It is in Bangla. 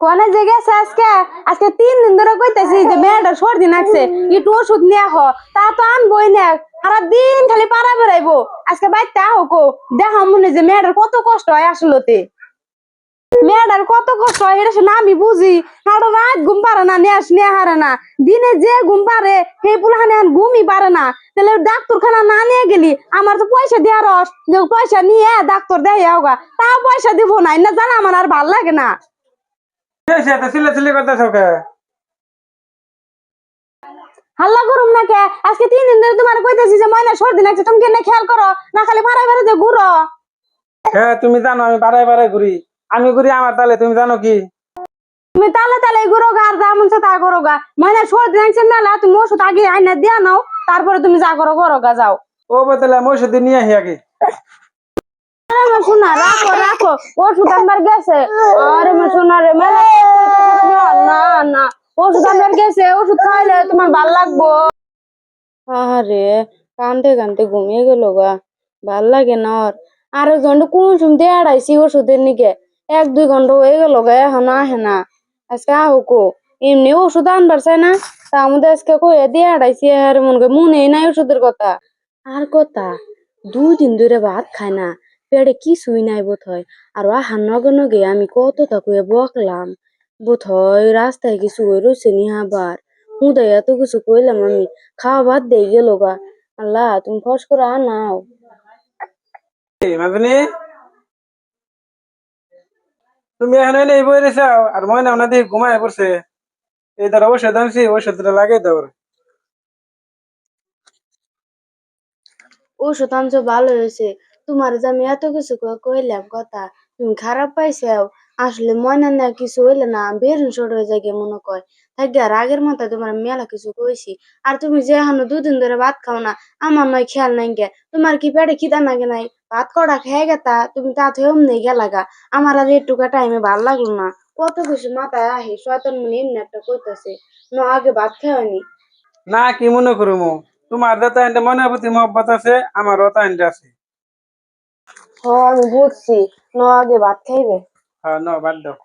কোনে যে গেছে আজকে আজকে 3 দিন ধরে কইতেছি যে মেয়েটার সর্দি লাগছে একটু ওষুধ নিয়ে আহ তা তো আনবই না সারা দিন খালি পাড়া বেড়াইবো আজকে বাইতে আহো দেখা মনে যে মেয়েটার কত কষ্ট হয় আসলতে মেয়েটার কত কষ্ট হয় এটা শুনে আমি বুঝি সারা রাত ঘুম পারে না নিয়ে হারে না দিনে যে ঘুম পারে সেই পুলাহানে ঘুমই পারে না তাহলে ডাক্তারখানা না নিয়ে গেলি আমার তো পয়সা দেওয়ার রস পয়সা নিয়ে ডাক্তার দেয় হোগা তাও পয়সা দিব না না জানা আমার আর ভাল লাগে না হাল্লা করুম না কে আজকে 3 দিন ধরে তোমার কইতেছি যে ময়না সর্দি লাগছে তুমি কেন খেয়াল করো না খালি ভাড়ায় ভাড়াতে ঘুরো। হ্যাঁ তুমি জানো আমি বাড়ায় ঘুরি আমি ঘুরি আমার তালে তুমি জানো কি তুমি তালে তালে ঘুরো গা আর যা মন চায় তা করো গা ময়না সর্দি লাগছে না তুমি ওষুধ আগে আইনা দিয়া নাও তারপরে তুমি যা করো গা যাও। ও বদলে আমি ওষুধ নিয়ে আহি আগে। শোনা রাখো ওষুধ আনবার গেছে আরে মা শোনা রে না না ওষুধ আনবার গেছে ওষুধ খাইলে তোমার ভাল লাগবো। আরে কানতে কানতে ঘুমিয়ে গেল গা ভাল লাগে না ওর আরো ঘন্টা কোন শুনতে আড়াইছি ওষুধের নিকে 1-2 ঘন্টা হয়ে গেল গা এখন আহে না আজকে আহো এমনি ওষুধ আনবার চাই না তা আমাদের আজকে কয়ে দিয়ে আড়াইছি আর মনে নাই ওষুধের কথা আর কথা 2 দিন ধরে ভাত খায় না পেটে কিছুই নাই বোধ হয় আর আহার নগে আমি কত তাকুয়ে বকলাম বোধ হয় রাস্তায় কিছু হয়ে রয়েছে নি আবার হুদাই এত কিছু কইলাম আমি খাওয়া ভাত দিয়ে গেল গা আল্লাহ তুমি ফস করে আনাও। মাদনি তুমি এখানে নেই বই রেছো আর ময়না ওনা দিয়ে ঘুমায় পড়ছে এই ধর ওষুধ আনছি ওষুধটা লাগাই দাও। ওষুধ আনছো ভালো হয়েছে তোমার যে আমি এত কিছু কইলাম কথা তুমি খারাপ পাইছাও আসলে ময়না না কিছু হইলে না বেরুন ছোট হয়ে যায় মনে কয় থাকি আর আগের মতো তোমার মেলা কিছু কইছি আর তুমি যে এখন 2 দিন ধরে ভাত খাও না আমার নয় খেয়াল নাই গে তোমার কি পেটে খিদা নাগে নাই ভাত কড়া খেয়ে গেতা তুমি তা থেকে অমনি গেলাগা আমার আর একটুকা টাইমে ভাল লাগলো না কত কিছু মাথায় আহে শয়তান মনে এমনি একটা কইতাছে না আগে ভাত খাওয়ানি না কি মনে করবো তোমার দাতা এনটা মনের প্রতি মহব্বত আছে আমারও তা এনটা আছে। হ আমি বুঝছি ন আগে ভাত খাইবে হ্যাঁ না বাদ দাও।